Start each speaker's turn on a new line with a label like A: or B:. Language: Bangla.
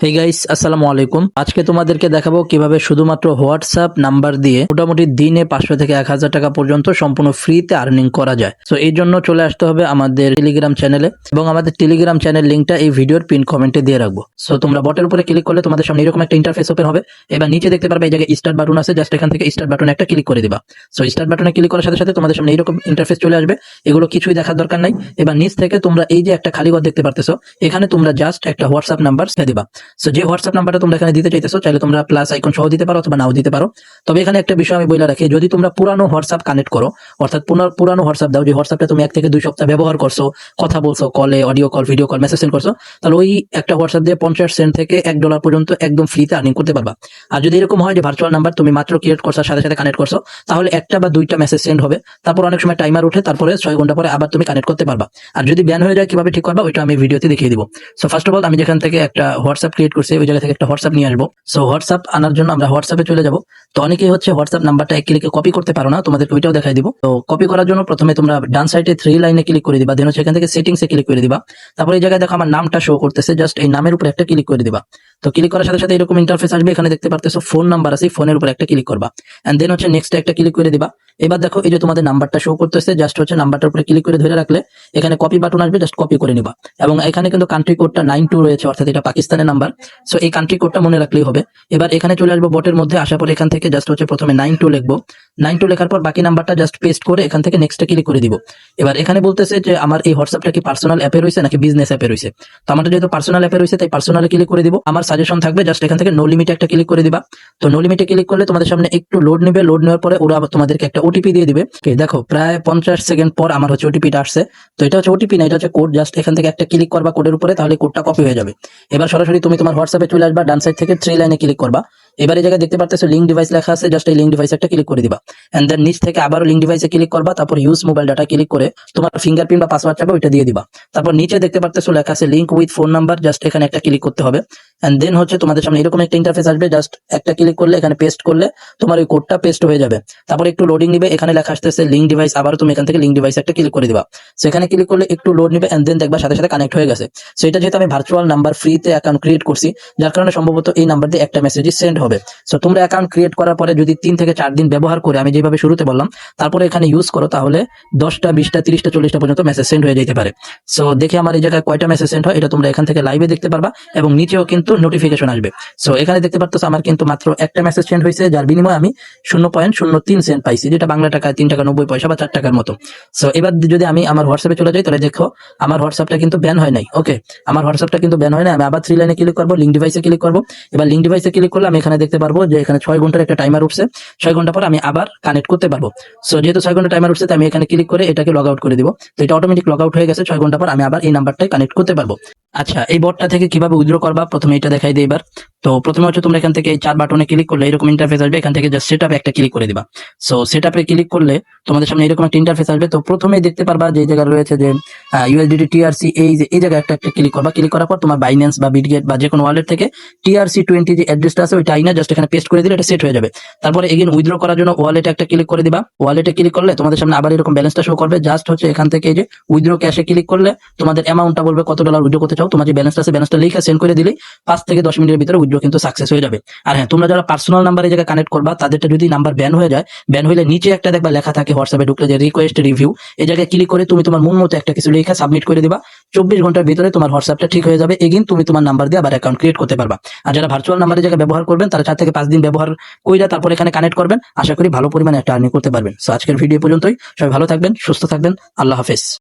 A: হে গাইস, আসসালামু আলাইকুম। আজকে তোমাদেরকে দেখাবো কিভাবে শুধুমাত্র হোয়াটসঅ্যাপ নাম্বার দিয়ে মোটামুটি দিনে 500 থেকে 1000 টাকা পর্যন্ত সম্পূর্ণ ফ্রিতে আর্নিং করা যায়। সো এই জন্য চলে আসতে হবে আমাদের টেলিগ্রাম চ্যানেলে, এবং আমাদের টেলিগ্রাম চ্যানেল লিঙ্কটা এই ভিডিওর পিন কমেন্টে দিয়ে রাখবো। সো তোমরা বটের উপরে ক্লিক করলে তোমাদের সামনে এরকম একটা ইন্টারফেস ওপেন হবে। এবার নিচে দেখতে পারবে এই জায়গায় স্টার্ট বাটন আছে, জাস্ট এখান থেকে স্টার্ট বাটনে একটা ক্লিক করে দিবা। সো স্টার্ট বাটনে ক্লিক করার সাথে সাথে তোমাদের সামনে এরকম ইন্টারফেস চলে আসবে। এগুলো কিছুই দেখার দরকার নাই। এবার নিচ থেকে তোমরা এই যে একটা খালি ঘর দেখতে পারতেছো, এখানে তোমরা জাস্ট একটা হোয়াটসঅ্যাপ নাম্বার দিবা। সো যে হোয়াটসঅ্যাপ নাম্বারটা তোমরা এখানে দিতে চাইতেছো, চাইলে তোমরা প্লাস আইকন সহ দিতে পারো অথবা নাও দিতে পারো। তবে এখানে একটা বিষয় আমি বলে রাখি, যদি তোমরা পুরানো হোয়াটসঅ্যাপ কানেক্ট করো, অর্থাৎ পুরানো হোয়াটসঅ্যাপ দাও, যে হোয়াটসঅ্যাপটা তুমি 1 থেকে 2 সপ্তাহ ব্যবহার করছো, কথা বলছো, কলে, audio call, video call, message send করছো, তাহলে ওই একটা হোয়াটসঅ্যাপ দিয়ে 50 সেন্ট থেকে $1 পর্যন্ত একদম ফ্রিতে আর্নিং করতে পারবা। আর যদি এরকম হয় যে ভার্চুয়াল নাম্বার তুমি মাত্র ক্রিয়েট করছো, সাথে সাথে কানেক্ট করছো, তাহলে একটা বা দুইটা মেসেজ সেন্ড হবে, তারপর অনেক সময় টাইমার উঠে, তারপরে 6 ঘন্টা পরে আবার তুমি কানেক্ট করতে পারবা। আর যদি ব্যান হয়ে যায় কিভাবে ঠিক করবা, ওইটা আমি ভিডিওতে দেখিয়ে দিব। সো ফার্স্ট অফ অল আমি যেখান থেকে একটা হোয়াটসঅ্যাপ ক্রিয়েট করছি, ওই জায়গা থেকে একটা হোয়াটসঅ্যাপ নিয়ে আসবো। সো হোয়াটসঅ্যাপ আনার জন্য আমরা হোয়াটসঅ্যাপে চলে যাব। তো অনেকেই হচ্ছে হোয়াটসঅ্যাপ নাম্বারটা এক ক্লিকে কপি করতে পারো না, তোমাদেরকে ওইটাও দেখাই দিব। তো কপি করার জন্য প্রথমে তোমরা ডান সাইডে 3 লাইনে ক্লিক করে দিবা, দেন হচ্ছে এখান থেকে সেটিংসে ক্লিক করে দিবা। তারপর এই জায়গায় দেখো আমার নামটা শো করতেছে, জাস্ট এই নামের উপর একটা ক্লিক করে দিবা। তো ক্লিক করার সাথে সাথে এরকম ইন্টারফেস আসবে। এখানে দেখতে পারতেছো ফোন নাম্বার আছে, ফোনের উপর একটা ক্লিক করবা, এন্ড দেন হচ্ছে নেক্সট একটা ক্লিক করে দিবা। এবার দেখো এই যে তোমাদের নাম্বারটা শো করতেছে, জাস্ট হচ্ছে নাম্বারটার উপরে ক্লিক করে ধরে রাখলে এখানে কপি বাটন আসবে, জাস্ট কপি করে নিবা। এবং এখানে কিন্তু কান্ট্রি কোডটা 92 রয়েছে, অর্থাৎ এটা পাকিস্তানের নাম্বার। সো এই কান্ট্রি কোডটা মনে রাখলেই হবে। এবার এখানে চলে আসবো বটের মধ্যে, আসার পর এখান থেকে জাস্ট হচ্ছে প্রথমে 92 লিখবো। 92 লেখার পর বাকি নাম্বারটা জাস্ট পেস্ট করে এখান থেকে নেক্সটে ক্লিক করে দিব। এবার এখানে বলতেছে যে আমার এই হোয়াটসঅ্যাপটা কি পার্সোনাল অ্যাপে রয়েছে নাকি বিজনেস অ্যাপে রয়েছে। তো আমারটা যেহেতু পার্সোনাল অ্যাপে রয়েছে, তাই পার্সোনালে ক্লিক করে দিব। আমার সাজেশন থাকবে জাস্ট এখান থেকে নো লিমিটে একটা ক্লিক করে দিবা। তো নো লিমিটে ক্লিক করলে তোমাদের সামনে একটু লোড নেবে, লোড নেওয়ার পরে ওরা আবার তোমাদেরকে একটা ওটিপি দিয়ে দিবে। দেখো প্রায় 50 সেকেন্ড পর আমার হচ্ছে ওটিপিটা আসছে। তো এটা হচ্ছে ওটিপি না, এটা হচ্ছে কোড। জাস্ট এখান থেকে একটা ক্লিক করবা কোডের উপরে, তাহলে কোডটা কপি হয়ে যাবে। এবার সরাসরি তুমি তোমার হোয়াটসঅ্যাপে চলে আসবা, ডান সাইড থেকে 3 লাইনে ক্লিক করবা। এবার এই জায়গায় দেখতে পারতেছো লিঙ্ক ডিভাইস লেখা আছে, জাস্ট এই লিঙ্ক ডিভাইসে একটা ক্লিক করে দিবা। এন্ড দেন নিচ থেকে আবারও লিঙ্ক ডিভাইসে ক্লিক করবা, তারপর ইউজ মোবাইল ডাটা ক্লিক করে তোমার ফিঙ্গারপ্রিন্ট বা পাসওয়ার্ড চাবে, ওইটা দিয়ে দিবা। তারপর নিচে দেখতে পারতেছো লেখা আছে link with phone number, just এখানে একটা ক্লিক করতে হবে। এন্ড দেন হচ্ছে তোমাদের সামনে এরকম একটা ইন্টারফেস আসবে, জাস্ট একটা ক্লিক করলে এখানে পেস্ট করলে তোমার ওই কোডটা পেস্ট হয়ে যাবে। তারপর একটু লোডিং নিবে, এখানে লেখা আসতেছে লিঙ্ক ডিভাইস, আবার তুমি এখান থেকে লিঙ্ক ডিভাইস একটা ক্লিক করে দিবা। সেখানে ক্লিক করলে একটু লোড নিবে, এন্ড দেন দেখবা সাথে সাথে কানেক্ট হয়ে গেছে। সো এটা যেহেতু আমি ভার্চুয়াল নাম্বার ফ্রিতে অ্যাকাউন্ট ক্রিয়েট করছি, যার কারণে সম্ভবত এই নাম্বার দিয়ে একটা মেসেজই সেন্ড হবে। সো তোমরা অ্যাকাউন্ট ক্রিয়েট করার পরে যদি 3 থেকে 4 দিন ব্যবহার করে, আমি যেভাবে শুরুতে বললাম, তারপরে এখানে ইউজ করো, তাহলে 10টা 20টা 30টা 40টা পর্যন্ত মেসেজ সেন্ড হয়ে যেতে পারে। সো দেখে আমার এই জায়গায় কয়টা মেসেজ সেন্ড হয়, এটা তোমরা এখান থেকে লাইভে দেখতে পারবা, এবং নিচেও কিন্তু নোটিফিকেশন আসবে। সো এখানে দেখতে পারতেছো আমার কিন্তু মাত্র একটা মেসেজ সেন্ড হয়েছে, যার বিনিময়ে আমি 0.03 সেন্ট পাইছি, যেটা বাংলা টাকায় 3 টাকা 90 পয়সা বা 4 টাকার মতো। সো এবার যদি আমি আমার হোয়াটসঅ্যাপে চলে যাই, তাহলে দেখো আমার হোয়াটসঅ্যাপটা কিন্তু ব্যান হয় নাই। ওকে, আমার হোয়াটসঅ্যাপটা কিন্তু ব্যান হয় না। আমি আবার 3 লাইনে ক্লিক করবো, লিঙ্ক ডিভাইসে ক্লিক করবো। এবার লিঙ্ক ডিভাইসে ক্লিক করলে আমি এখানে দেখতে পারবো যে এখানে 6 ঘন্টার একটা টাইমার উঠছে। 6 ঘন্টা পর আমি আবার কানেক্ট করতে পারবো। সো যেহেতু 6 ঘন্টা টাইমার উঠছে, তাই আমি এখানে ক্লিক করে এটাকে লগ আউট করে দিব। তো এটা অটোমেটিক লগ আউট হয়ে গেছে। 6 ঘন্টা পর আমি আবার এই নাম্বারটাই কানেক্ট করতে পারবো। আচ্ছা, এই বটটা থেকে কিভাবে উইথড্র করবা, প্রথমে এটা দেখাই দিই এবার। তো প্রথমে হচ্ছে তোমরা এখান থেকে এই 4 বাটনে ক্লিক করলে এরকম ইন্টারফেস আসবে, এখান থেকে জাস্ট সেটআপে একটা ক্লিক করে দিবা। সো সেটআপে ক্লিক করলে তোমাদের সামনে এরকম একটা ইন্টারফেস আসবে। তো প্রথমেই দেখতে পারবা যে এই জায়গায় রয়েছে যে ইউএসডিটি টিআরসি, এই জায়গায় একটা ক্লিক করবা। ক্লিক করার পর তোমার বাইন্যান্স বা বিটগেট বা যে কোনো ওয়ালেট থেকে TRC20 যে অ্যাড্রেসটা আছে, ওইটা আইনা জাস্ট এখানে পেস্ট করে দিলে এটা সেট হয়ে যাবে। তারপরে এগেইন উইথড্র করার জন্য ওয়ালেটে একটা ক্লিক করে দিবা। ওয়ালেটে ক্লিক করলে তোমাদের সামনে আবার এরকম ব্যালেন্সটা শো করবে। জাস্ট হচ্ছে এখান থেকে এই যে উইথড্র ক্যাশে ক্লিক করলে তোমাদের অ্যামাউন্টটা বলবে কত ডলার উইথড্র করতে চাও। তোমার যে ব্যালেন্সটা আছে, ব্যালেন্সটা লিখে সেন্ড করে দিলেই 5 থেকে 10 মিনিটের ভিতরে উইথড্র কিন্তু সাকসেস হয়ে যাবে। আর হ্যাঁ, তোমরা যারা পার্সোনাল নাম্বার এই জায়গায় কানেক্ট করবা, তাদেরটা যদি নাম্বার ব্যান হয়ে যায়, ব্যান হইলে নিচে একটা দেখবা লেখা থাকে হোয়াটসঅ্যাপে ঢুকলে যে রিকোয়েস্ট রিভিউ, এই জায়গায় ক্লিক করে তুমি তোমার মন মতো একটা কিছু লিখে সাবমিট করে দিবা। 24 ঘন্টার ভিতরে তোমার হোয়াটসঅ্যাপটা ঠিক হয়ে যাবে। এগেইন তুমি তোমার নাম্বার দিয়ে আবার অ্যাকাউন্ট ক্রিয়েট করতে পারবা। আর যারা ভার্চুয়াল নাম্বারের জায়গায় ব্যবহার করবেন, তারা 4 থেকে 5 দিন ব্যবহার কইরা তারপর এখানে কানেক্ট করবেন। আশা করি ভালো পরিমাণে একটা আর্নিং করতে পারবেন। সো আজকের ভিডিও পর্যন্তই। সবাই ভালো থাকবেন, সুস্থ থাকবেন। আল্লাহ হাফেজ।